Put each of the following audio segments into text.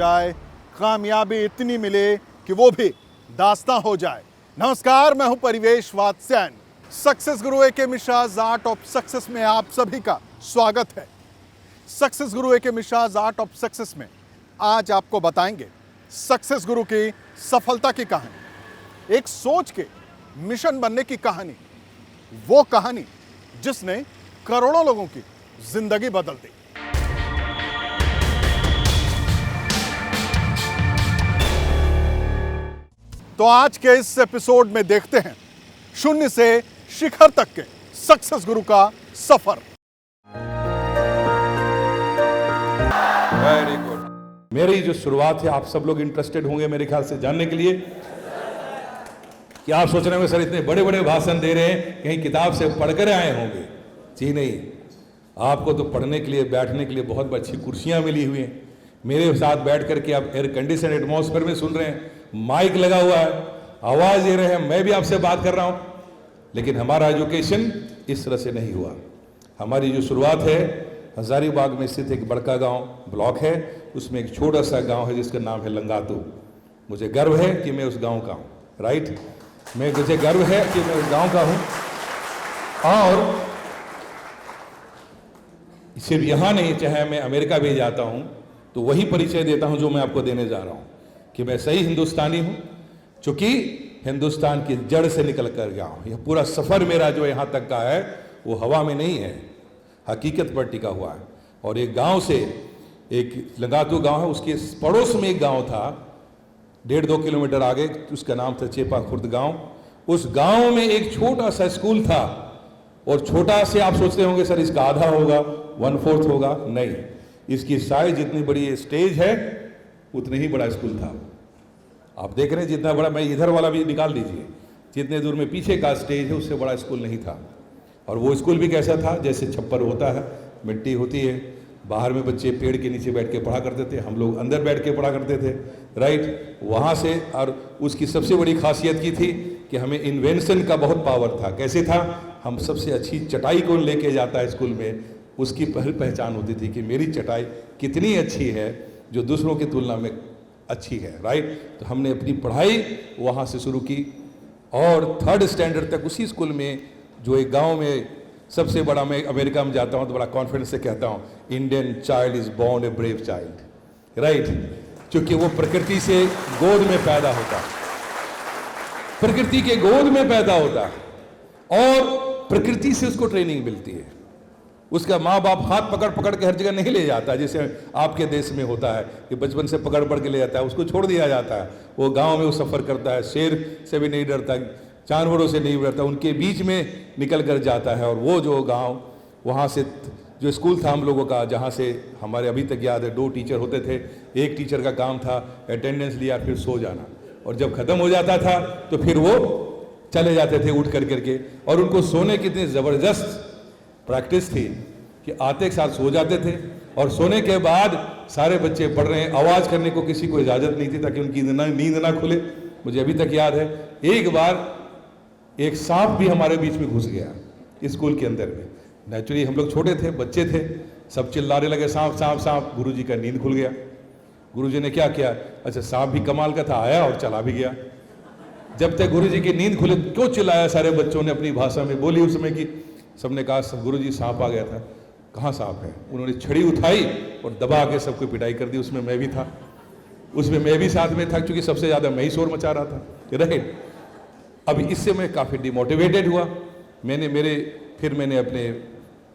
जाए, कामयाबी इतनी मिले कि वो भी दास्तां हो जाए। नमस्कार, मैं हूं परिवेश वात्स्यायन। सक्सेस गुरु ए के मिश्राज आर्ट ऑफ सक्सेस में आप सभी का स्वागत है। सक्सेस गुरु ए के मिश्राज आर्ट ऑफ सक्सेस में आज आपको बताएंगे सक्सेस गुरु की सफलता की कहानी, एक सोच के मिशन बनने की कहानी, वो कहानी जिसने करोड़ों लोगों की जिंदगी बदल दी। तो आज के इस एपिसोड में देखते हैं शून्य से शिखर तक के सक्सेस गुरु का सफर। Very good. मेरी जो शुरुआत है, आप सब लोग इंटरेस्टेड होंगे मेरे ख्याल से जानने के लिए कि आप सोच रहे होंगे सर इतने बड़े बड़े भाषण दे रहे हैं, कहीं किताब से पढ़कर आए होंगे। जी नहीं, आपको तो पढ़ने के लिए, बैठने के लिए बहुत अच्छी कुर्सियां मिली हुई हैं। मेरे साथ बैठ करके आप एयर कंडीशन एटमॉस्फेयर में सुन रहे हैं, माइक लगा हुआ है, आवाज दे रहे हैं, मैं भी आपसे बात कर रहा हूं। लेकिन हमारा एजुकेशन इस तरह से नहीं हुआ। हमारी जो शुरुआत है, हजारीबाग में स्थित एक बड़का गांव ब्लॉक है, उसमें एक छोटा सा गांव है जिसका नाम है लंगातू। मुझे गर्व है कि मैं उस गांव का हूं, राइट। मुझे गर्व है कि मैं उस गांव का हूं। और सिर्फ यहां नहीं, चाहे मैं अमेरिका भी जाता हूं तो वही परिचय देता हूं जो मैं आपको देने जा रहा हूं कि मैं सही हिंदुस्तानी हूं, चूंकि हिंदुस्तान की जड़ से निकल कर गया हूं। यह पूरा सफर मेरा जो यहां तक का है वो हवा में नहीं है, हकीकत पर टिका हुआ है। और एक गांव से, एक लंगातू गांव है, उसके पड़ोस में एक गांव था 1.5-2 किलोमीटर आगे, उसका नाम था चेपा खुर्द गांव। उस गांव में एक छोटा सा स्कूल था। और छोटा से आप सोचते होंगे सर इसका आधा होगा, 1/4 होगा, नहीं, इसकी साइज जितनी बड़ी स्टेज है उतने ही बड़ा स्कूल था। आप देख रहे हैं जितना बड़ा, मैं इधर वाला भी निकाल दीजिए, जितने दूर में पीछे का स्टेज है उससे बड़ा स्कूल नहीं था। और वो स्कूल भी कैसा था, जैसे छप्पर होता है, मिट्टी होती है, बाहर में बच्चे पेड़ के नीचे बैठ के पढ़ा करते थे, हम लोग अंदर बैठ के पढ़ा करते थे, राइट। वहाँ से, और उसकी सबसे बड़ी खासियत की थी कि हमें इन्वेंशन का बहुत पावर था। कैसे था, हम सबसे अच्छी चटाई कौन लेके जाता है स्कूल में, उसकी पहल पहचान होती थी कि मेरी चटाई कितनी अच्छी है जो दूसरों की तुलना में अच्छी है, राइट। तो हमने अपनी पढ़ाई वहाँ से शुरू की और 3rd स्टैंडर्ड तक उसी स्कूल में, जो एक गांव में सबसे बड़ा, मैं अमेरिका में जाता हूँ तो बड़ा कॉन्फिडेंस से कहता हूँ, Indian child is born a brave child, right. क्योंकि वो प्रकृति से गोद में पैदा होता, प्रकृति के गोद में पैदा होता और प्रकृति से उसको ट्रेनिंग मिलती है। उसका माँ बाप हाथ पकड़ पकड़ के हर जगह नहीं ले जाता, जैसे आपके देश में होता है कि बचपन से पकड़ पकड़ के ले जाता है, उसको छोड़ दिया जाता है। वो गांव में वो सफ़र करता है, शेर से भी नहीं डरता, जानवरों से नहीं डरता, उनके बीच में निकल कर जाता है। और वो जो गांव, वहाँ से जो स्कूल था हम लोगों का, जहाँ से हमारे अभी तक याद है 2 टीचर होते थे। एक टीचर का काम था अटेंडेंस लिया फिर सो जाना, और जब ख़त्म हो जाता था तो फिर वो चले जाते थे उठ कर करके। और उनको सोने की इतनी ज़बरदस्त प्रैक्टिस थी कि आते के साथ सो जाते थे, और सोने के बाद सारे बच्चे पढ़ रहे हैं, आवाज़ करने को किसी को इजाज़त नहीं थी ताकि उनकी नींद ना खुले। मुझे अभी तक याद है, एक बार एक सांप भी हमारे बीच में घुस गया स्कूल के अंदर में। नेचुरली हम लोग छोटे थे, बच्चे थे, सब चिल्लाने लगे सांप सांप सांप। गुरुजी का नींद खुल गया। गुरुजी ने क्या किया, अच्छा सांप भी कमाल का था, आया और चला भी गया। जब तक गुरुजी की नींद खुले, क्यों चिल्लाया, सारे बच्चों ने अपनी भाषा में बोली उस समय की। सबने कहा गुरुजी सांप आ गया था। कहाँ सांप है? उन्होंने छड़ी उठाई और दबा के सबको पिटाई कर दी। उसमें मैं भी था, उसमें मैं भी साथ में था, क्योंकि सबसे ज़्यादा मैं ही शोर मचा रहा था, राइट। अब इससे मैं काफ़ी डिमोटिवेटेड हुआ। मैंने अपने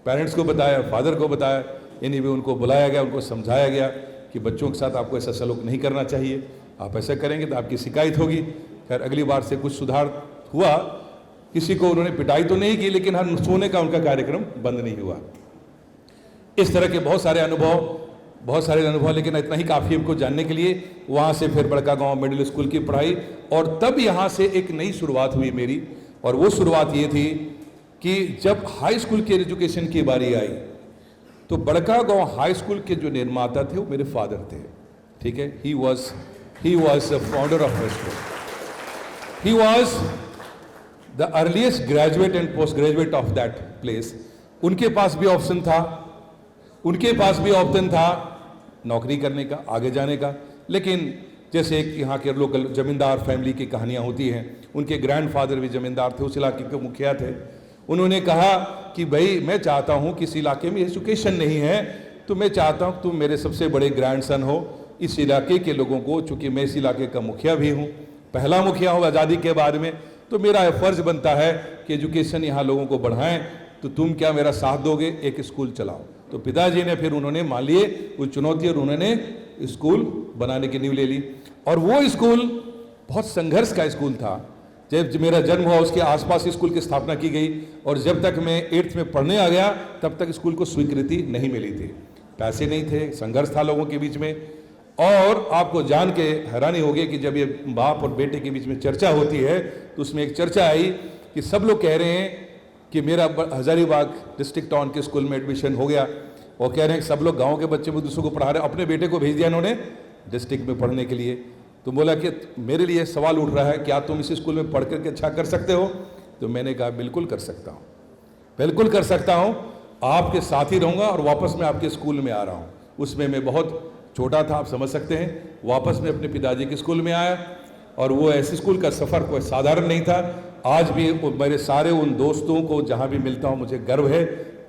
पेरेंट्स को बताया, फादर को बताया, यानी भी उनको बुलाया गया, उनको समझाया गया कि बच्चों के साथ आपको ऐसा सलूक नहीं करना चाहिए, आप ऐसा करेंगे तो आपकी शिकायत होगी। खैर अगली बार से कुछ सुधार हुआ, किसी को उन्होंने पिटाई तो नहीं की, लेकिन हर सोने का उनका कार्यक्रम बंद नहीं हुआ। इस तरह के बहुत सारे अनुभव, लेकिन इतना ही काफ़ी हमको जानने के लिए। वहाँ से फिर बड़का गांव मिडिल स्कूल की पढ़ाई, और तब यहाँ से एक नई शुरुआत हुई मेरी। और वो शुरुआत ये थी कि जब हाई स्कूल के एजुकेशन की बारी आई तो बड़का गांव हाई स्कूल के जो निर्माता थे वो मेरे फादर थे, ठीक है। He was the founder of high school, he was the earliest graduate and post graduate of that place. उनके पास भी ऑप्शन था नौकरी करने का, आगे जाने का, लेकिन जैसे एक यहाँ के लोकल जमींदार फैमिली की कहानियाँ होती हैं, उनके ग्रैंडफादर भी जमींदार थे, उस इलाके के मुखिया थे। उन्होंने कहा कि भाई मैं चाहता हूँ कि इस इलाके में एजुकेशन नहीं है, तो मैं चाहता हूँ तुम मेरे सबसे बड़े ग्रैंडसन हो, इस इलाके के लोगों को, चूँकि मैं इस इलाके का मुखिया भी हूँ, पहला मुखिया हूँ आज़ादी के बाद में, तो मेरा फ़र्ज़ बनता है कि एजुकेशन यहाँ लोगों को बढ़ाएं, तो तुम क्या मेरा साथ दोगे, एक स्कूल चलाओ। तो पिताजी ने फिर उन्होंने मान लिए वो चुनौती और उन्होंने स्कूल बनाने की नींव ले ली। और वो स्कूल बहुत संघर्ष का स्कूल था। जब मेरा जन्म हुआ उसके आसपास स्कूल की स्थापना की गई, और जब तक मैं 8th में पढ़ने आ गया तब तक स्कूल को स्वीकृति नहीं मिली थी, पैसे नहीं थे, संघर्ष था लोगों के बीच में। और आपको जान के हैरानी होगी कि जब ये बाप और बेटे के बीच में चर्चा होती है तो उसमें एक चर्चा आई कि सब लोग कह रहे हैं कि मेरा हजारीबाग डिस्ट्रिक्ट टाउन के स्कूल में एडमिशन हो गया, और कह रहे हैं सब लोग गांव के बच्चे में दूसरों को पढ़ा रहे हैं, अपने बेटे को भेज दिया इन्होंने डिस्ट्रिक्ट में पढ़ने के लिए। तो बोला कि मेरे लिए सवाल उठ रहा है, क्या तुम इस स्कूल में पढ़ करके अच्छा कर सकते हो? तो मैंने कहा बिल्कुल कर सकता हूँ, बिल्कुल कर सकता हूँ, आपके साथ ही रहूँगा और वापस मैं आपके स्कूल में आ रहा हूँ। उसमें मैं बहुत छोटा था, आप समझ सकते हैं। वापस मैं अपने पिताजी के स्कूल में आया, और वो ऐसे स्कूल का सफ़र कोई साधारण नहीं था। आज भी मेरे सारे उन दोस्तों को जहाँ भी मिलता हूँ मुझे गर्व है,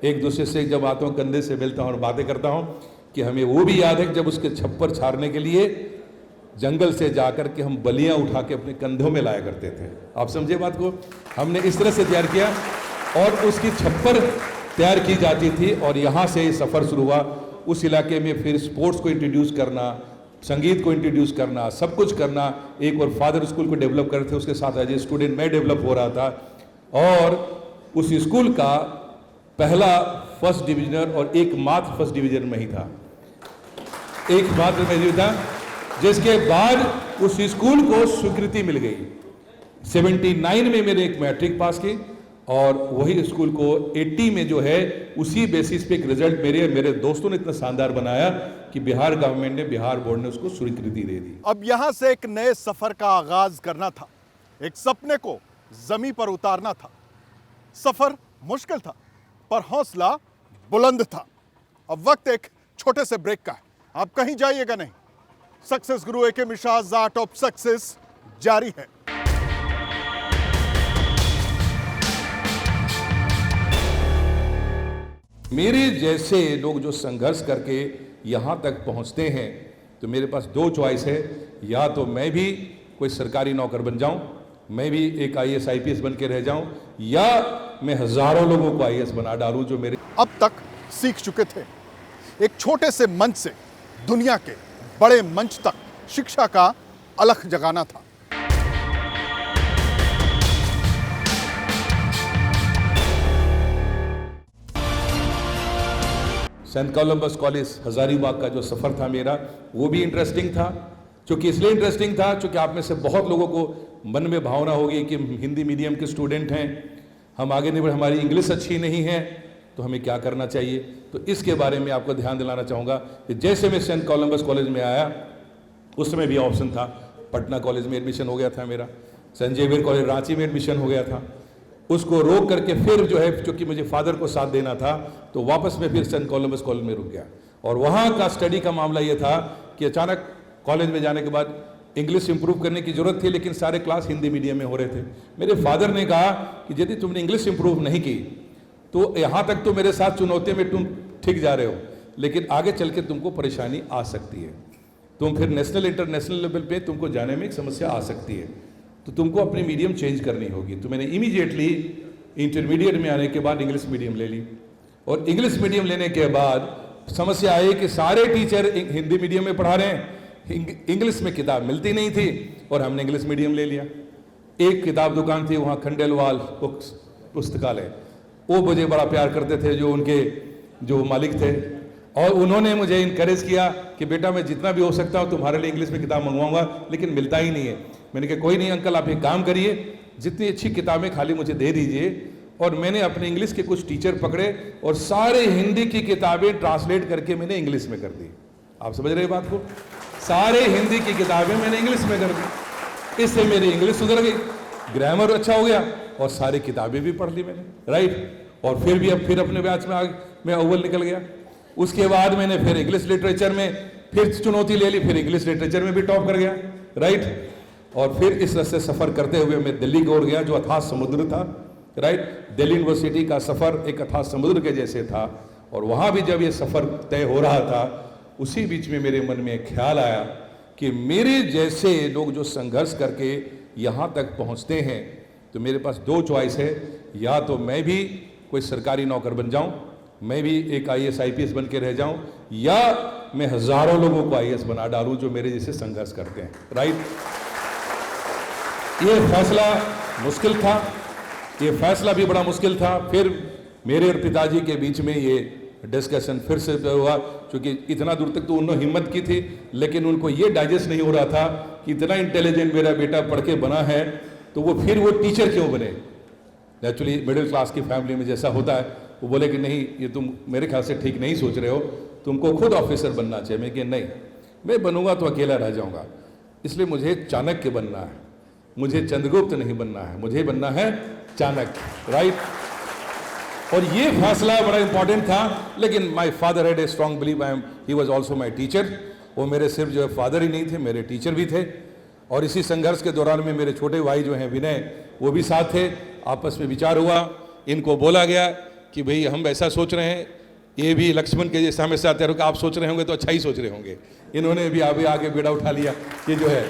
एक दूसरे से जब आता हूँ कंधे से मिलता हूँ और बातें करता हूँ, कि हमें वो भी याद है कि जब उसके छप्पर छाड़ने के लिए जंगल से जाकर के हम बलियाँ उठा के अपने कंधों में लाया करते थे। आप समझे बात को, हमने इस तरह से तैयार किया और उसकी छप्पर तैयार की जाती थी, और यहाँ से सफ़र शुरू हुआ। उस इलाके में फिर स्पोर्ट्स को इंट्रोड्यूस करना, संगीत को इंट्रोड्यूस करना, सब कुछ करना। एक और फादर स्कूल को डेवलप कर रहे थे, उसके साथ एज ए स्टूडेंट मैं डेवलप हो रहा था, और उस स्कूल का पहला फर्स्ट डिवीजनर और एकमात्र फर्स्ट डिवीजन में ही था, एकमात्र में ही था, जिसके बाद उस स्कूल को स्वीकृति मिल गई। 79 में मैंने एक मैट्रिक पास की, और वही स्कूल को 80 में जो है उसी बेसिस पे एक रिजल्ट मेरे दोस्तों ने इतना शानदार बनाया कि बिहार गवर्नमेंट ने, बिहार बोर्ड ने उसको स्वीकृति दे दी। अब यहां से एक नए सफर का आगाज करना था, एक सपने को जमीन पर उतारना था। सफर मुश्किल था पर हौसला बुलंद था। अब वक्त एक छोटे से ब्रेक का है, आप कहीं जाइएगा नहीं। Success Guru A K. मिश्राज art of success जारी है। मेरे जैसे लोग जो संघर्ष करके यहाँ तक पहुँचते हैं, तो मेरे पास दो चॉइस है, या तो मैं भी कोई सरकारी नौकर बन जाऊँ, मैं भी एक IAS IPS बन के रह जाऊँ, या मैं हजारों लोगों को IAS बना डालूँ जो मेरे अब तक सीख चुके थे। एक छोटे से मंच से दुनिया के बड़े मंच तक शिक्षा का अलख जगाना था। सेंट कोलंबस कॉलेज हजारीबाग का जो सफ़र था मेरा, वो भी इंटरेस्टिंग था। क्योंकि इसलिए इंटरेस्टिंग था क्योंकि आप में से बहुत लोगों को मन में भावना होगी कि हिंदी मीडियम के स्टूडेंट हैं, हम आगे नहीं बढ़े, हमारी इंग्लिश अच्छी नहीं है, तो हमें क्या करना चाहिए। तो इसके बारे में आपको ध्यान दिलाना चाहूँगा कि जैसे मैं सेंट कोलंबस कॉलेज में आया, उस समय भी ऑप्शन था, पटना कॉलेज में एडमिशन हो गया था मेरा, सेंट जेवियर कॉलेज रांची में एडमिशन हो गया था। उसको रोक करके फिर जो है, क्योंकि मुझे फादर को साथ देना था, तो वापस में फिर सेंट कोलंबस कॉलेज में रुक गया। और वहाँ का स्टडी का मामला ये था कि अचानक कॉलेज में जाने के बाद इंग्लिश इंप्रूव करने की जरूरत थी, लेकिन सारे क्लास हिंदी मीडियम में हो रहे थे। मेरे फादर ने कहा कि यदि तुमने इंग्लिश इंप्रूव नहीं की तो यहाँ तक तो मेरे साथ चुनौती में तुम ठीक जा रहे हो, लेकिन आगे चल के तुमको परेशानी आ सकती है, तुम फिर नेशनल इंटरनेशनल लेवल पे तुमको जाने में एक समस्या आ सकती है, तो तुमको अपनी मीडियम चेंज करनी होगी। तो मैंने इमीडिएटली इंटरमीडिएट में आने के बाद इंग्लिश मीडियम ले ली, और इंग्लिश मीडियम लेने के बाद समस्या आई कि सारे टीचर हिंदी मीडियम में पढ़ा रहे हैं, इंग्लिश में किताब मिलती नहीं थी, और हमने इंग्लिश मीडियम ले लिया। एक किताब दुकान थी वहाँ, खंडेलवाल पुस्तकालय, वो मुझे बड़ा प्यार करते थे जो मालिक थे, और उन्होंने मुझे इनकरेज किया कि बेटा मैं जितना भी हो सकता हूँ तुम्हारे लिए इंग्लिश में किताब मंगवाऊंगा, लेकिन मिलता ही नहीं है। मैंने कहा कोई नहीं अंकल, आप एक काम करिए, जितनी अच्छी किताबें खाली मुझे दे दीजिए। और मैंने अपने इंग्लिश के कुछ टीचर पकड़े और सारे हिंदी की किताबें ट्रांसलेट करके मैंने इंग्लिश में कर दी। आप समझ रहे बात को, सारे हिंदी की किताबें मैंने इंग्लिश में कर दी। इससे मेरी इंग्लिश सुधर गई, ग्रामर अच्छा हो गया, और सारी किताबें भी पढ़ ली मैंने, राइट। और फिर अपने बैच में मैं अव्वल निकल गया। उसके बाद मैंने फिर इंग्लिश लिटरेचर में फिर चुनौती ले ली, फिर इंग्लिश लिटरेचर में भी टॉप कर गया, राइट। और फिर इस रास्ते सफ़र करते हुए मैं दिल्ली की ओर गया, जो अथाह समुद्र था, राइट। दिल्ली यूनिवर्सिटी का सफ़र एक अथाह समुद्र के जैसे था। और वहाँ भी जब ये सफ़र तय हो रहा था, उसी बीच में मेरे मन में एक ख्याल आया कि मेरे जैसे लोग जो संघर्ष करके यहाँ तक पहुँचते हैं, तो मेरे पास दो चॉइस है, या तो मैं भी कोई सरकारी नौकर बन जाऊँ, मैं भी एक IAS IPS बन के रह जाऊँ, या मैं हज़ारों लोगों को IAS बना डालूँ जो मेरे जैसे संघर्ष करते हैं, राइट। ये फैसला मुश्किल था, ये फैसला भी बड़ा मुश्किल था। फिर मेरे और पिताजी के बीच में ये डिस्कशन फिर से हुआ, क्योंकि इतना दूर तक तो उन्होंने हिम्मत की थी, लेकिन उनको ये डाइजेस्ट नहीं हो रहा था कि इतना इंटेलिजेंट मेरा बेटा पढ़ के बना है, तो वो फिर वो टीचर क्यों बने। एक्चुअली मिडिल क्लास की फैमिली में जैसा होता है, वो बोले कि नहीं, ये तुम मेरे ख्याल से ठीक नहीं सोच रहे हो, तुमको खुद ऑफिसर बनना चाहिए। मैं कि नहीं, मैं बनूंगा तो अकेला रह जाऊंगा, इसलिए मुझे चाणक्य बनना है, मुझे चंद्रगुप्त नहीं बनना है, मुझे बनना है चाणक्य, राइट। और ये फैसला बड़ा इंपॉर्टेंट था। लेकिन my father had a strong believe, he was also my teacher. वो मेरे सिर्फ जो है फादर ही नहीं थे, मेरे टीचर भी थे। और इसी संघर्ष के दौरान में मेरे छोटे भाई जो हैं विनय, वो भी साथ थे। आपस में विचार हुआ, इनको बोला गया कि भाई हम ऐसा सोच रहे हैं, ये भी लक्ष्मण के जैसे हमेशा आते हैं, आप सोच रहे होंगे तो अच्छा ही सोच रहे होंगे। इन्होंने भी अभी आगे बेड़ा उठा लिया, ये जो है,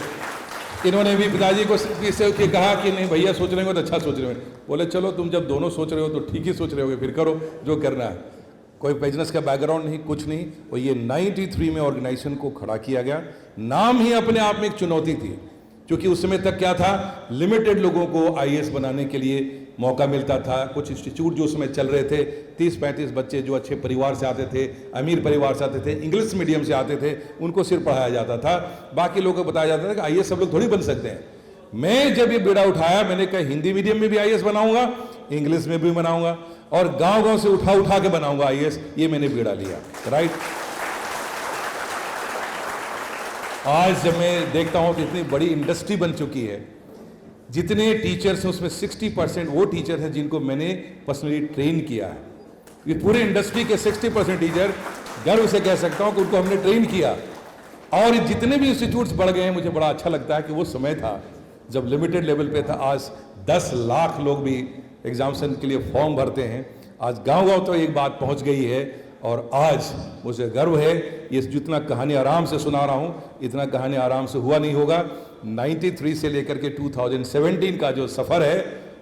इन्होंने भी पिताजी को इससे कहा कि नहीं भैया सोच रहे हो तो अच्छा सोच रहे हो। बोले चलो तुम जब दोनों सोच रहे हो तो ठीक ही सोच रहे होगे, फिर करो जो करना है। कोई बिजनेस का बैकग्राउंड नहीं, कुछ नहीं। और ये 93 में ऑर्गेनाइजेशन को खड़ा किया गया। नाम ही अपने आप में एक चुनौती थी, क्योंकि उस समय तक क्या था, लिमिटेड लोगों को IAS बनाने के लिए मौका मिलता था। कुछ इंस्टीट्यूट जो उसमें चल रहे थे, 30-35 बच्चे जो अच्छे परिवार से आते थे, अमीर परिवार से आते थे, इंग्लिश मीडियम से आते थे, उनको सिर्फ पढ़ाया जाता था। बाकी लोगों को बताया जाता था कि IAS सब लोग थोड़ी बन सकते हैं। मैं जब ये बेड़ा उठाया, मैंने कहा हिंदी मीडियम में भी IAS बनाऊंगा, इंग्लिश में भी बनाऊंगा, और गांव-गांव से उठा के बनाऊंगा IAS। ये मैंने बेड़ा लिया, राइट। आज जब मैं देखता हूं कि इतनी बड़ी इंडस्ट्री बन चुकी है, जितने टीचर्स हैं उसमें 60% वो टीचर हैं जिनको मैंने पर्सनली ट्रेन किया है। ये पूरे इंडस्ट्री के 60% टीचर गर्व से कह सकता हूं कि उनको हमने ट्रेन किया। और जितने भी इंस्टीट्यूट्स बढ़ गए हैं, मुझे बड़ा अच्छा लगता है कि वो समय था जब लिमिटेड लेवल पे था। आज 10 लाख लोग भी एग्जामिनेशन के लिए फॉर्म भरते हैं। आज गांव-गांव तो एक बात पहुंच गई है, और आज मुझे गर्व है। ये जितना कहानी आराम से सुना रहा हूँ, इतना कहानी आराम से हुआ नहीं होगा। 93 से लेकर के 2017 का जो सफ़र है,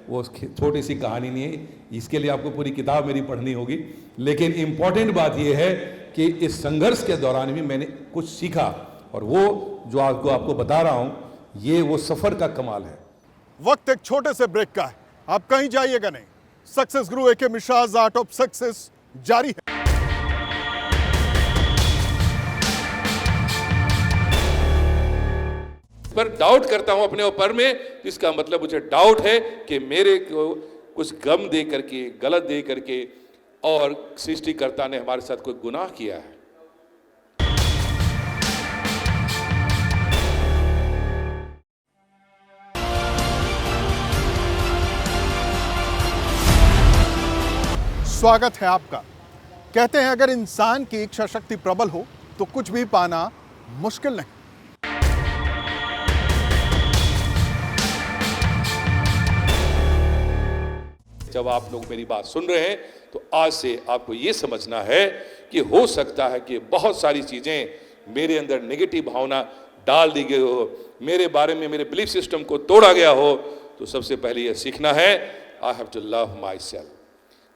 वो छोटी सी कहानी नहीं है। इसके लिए आपको पूरी किताब मेरी पढ़नी होगी। लेकिन इम्पॉर्टेंट बात यह है कि इस संघर्ष के दौरान भी मैंने कुछ सीखा, और वो जो आपको बता रहा हूँ, ये वो सफ़र का कमाल है। वक्त एक छोटे से ब्रेक का है, आप कहीं जाइएगा नहीं। Success Guru AK Mishra art of success जारी है। पर डाउट करता हूं अपने ऊपर में, इसका मतलब मुझे डाउट है कि मेरे को कुछ गम दे करके, गलत दे करके, और सृष्टिकर्ता ने हमारे साथ कोई गुनाह किया है। स्वागत है आपका। कहते हैं अगर इंसान की इच्छा शक्ति प्रबल हो तो कुछ भी पाना मुश्किल नहीं। जब आप लोग मेरी बात सुन रहे हैं, तो आज से आपको ये समझना है कि हो सकता है कि बहुत सारी चीजें मेरे अंदर नेगेटिव भावना डाल दी गई हो, मेरे बारे में मेरे बिलीफ सिस्टम को तोड़ा गया हो। तो सबसे पहले यह सीखना है, I have to love myself.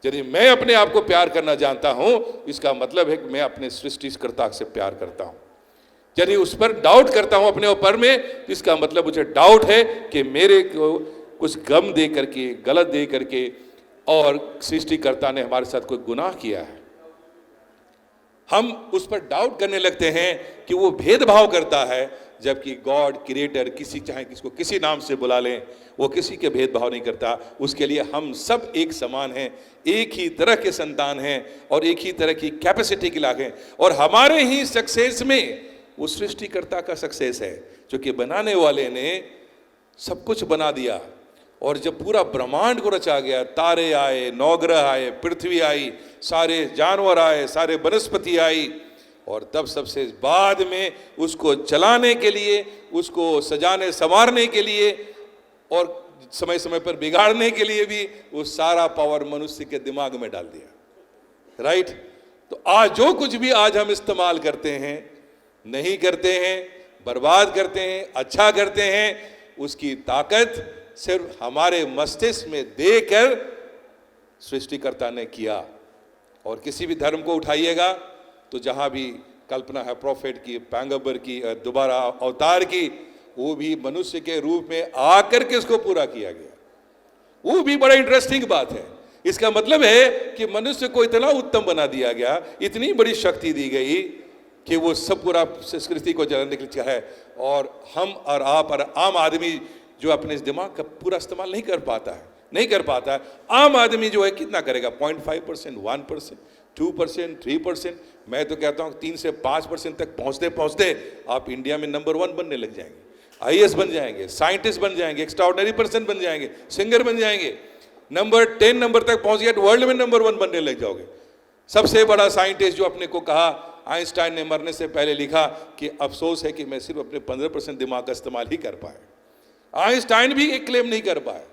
यदि मैं अपने आप को प्यार करना जानता हूं, इसका मतलब है कि मैं अपने सृष्टिकर्ता से प्यार करता हूं। यदि उस पर डाउट करता हूं अपने ऊपर में, तो इसका मतलब मुझे डाउट है कि मेरे को कुछ गम दे करके, गलत दे करके, और सृष्टिकर्ता ने हमारे साथ कोई गुनाह किया है। हम उस पर डाउट करने लगते हैं कि वो भेदभाव करता है, जबकि गॉड क्रिएटर, किसी चाहे किसको किसी नाम से बुला लें, वो किसी के भेदभाव नहीं करता। उसके लिए हम सब एक समान हैं, एक ही तरह के संतान हैं, और एक ही तरह की कैपेसिटी के लायक हैं। और हमारे ही सक्सेस में वो सृष्टिकर्ता का सक्सेस है, क्योंकि बनाने वाले ने सब कुछ बना दिया। और जब पूरा ब्रह्मांड को रचा गया, तारे आए, नवग्रह आए, पृथ्वी आई, सारे जानवर आए, सारे वनस्पति आई, और तब सबसे बाद में उसको चलाने के लिए, उसको सजाने संवारने के लिए और समय समय पर बिगाड़ने के लिए भी वो सारा पावर मनुष्य के दिमाग में डाल दिया। राइट? तो आज जो कुछ भी आज हम इस्तेमाल करते हैं, नहीं करते हैं, बर्बाद करते हैं, अच्छा करते हैं, उसकी ताकत सिर्फ हमारे मस्तिष्क में देकर सृष्टिकर्ता ने किया। और किसी भी धर्म को उठाइएगा तो जहां भी कल्पना है प्रॉफिट की, पैगंबर की, दोबारा अवतार की, वो भी मनुष्य के रूप में आकर के इसको पूरा किया गया। वो भी बड़ा इंटरेस्टिंग बात है। इसका मतलब है कि मनुष्य को इतना उत्तम बना दिया गया, इतनी बड़ी शक्ति दी गई कि वो सब पूरा संस्कृति को जलाने के लिए है। और हम और आप और आम आदमी जो अपने इस दिमाग का पूरा इस्तेमाल नहीं कर पाता है, आम आदमी जो है कितना करेगा? 0.5%, 1%, 2%, 3%। मैं तो कहता हूँ 3 से 5% तक पहुँचते पहुँचते आप इंडिया में नंबर 1 बनने लग जाएंगे, IAS बन जाएंगे, साइंटिस्ट बन जाएंगे, एक्स्ट्राऑर्डिनरी पर्सन बन जाएंगे, सिंगर बन जाएंगे। नंबर 10 नंबर तक पहुँच गया तो वर्ल्ड में नंबर 1 बनने लग जाओगे। सबसे बड़ा साइंटिस्ट जो अपने को कहा, आइंस्टाइन ने मरने से पहले लिखा कि अफसोस है कि मैं सिर्फ अपने 15% दिमाग का इस्तेमाल ही कर पाया। आइंस्टाइन भी एक क्लेम नहीं कर पाया।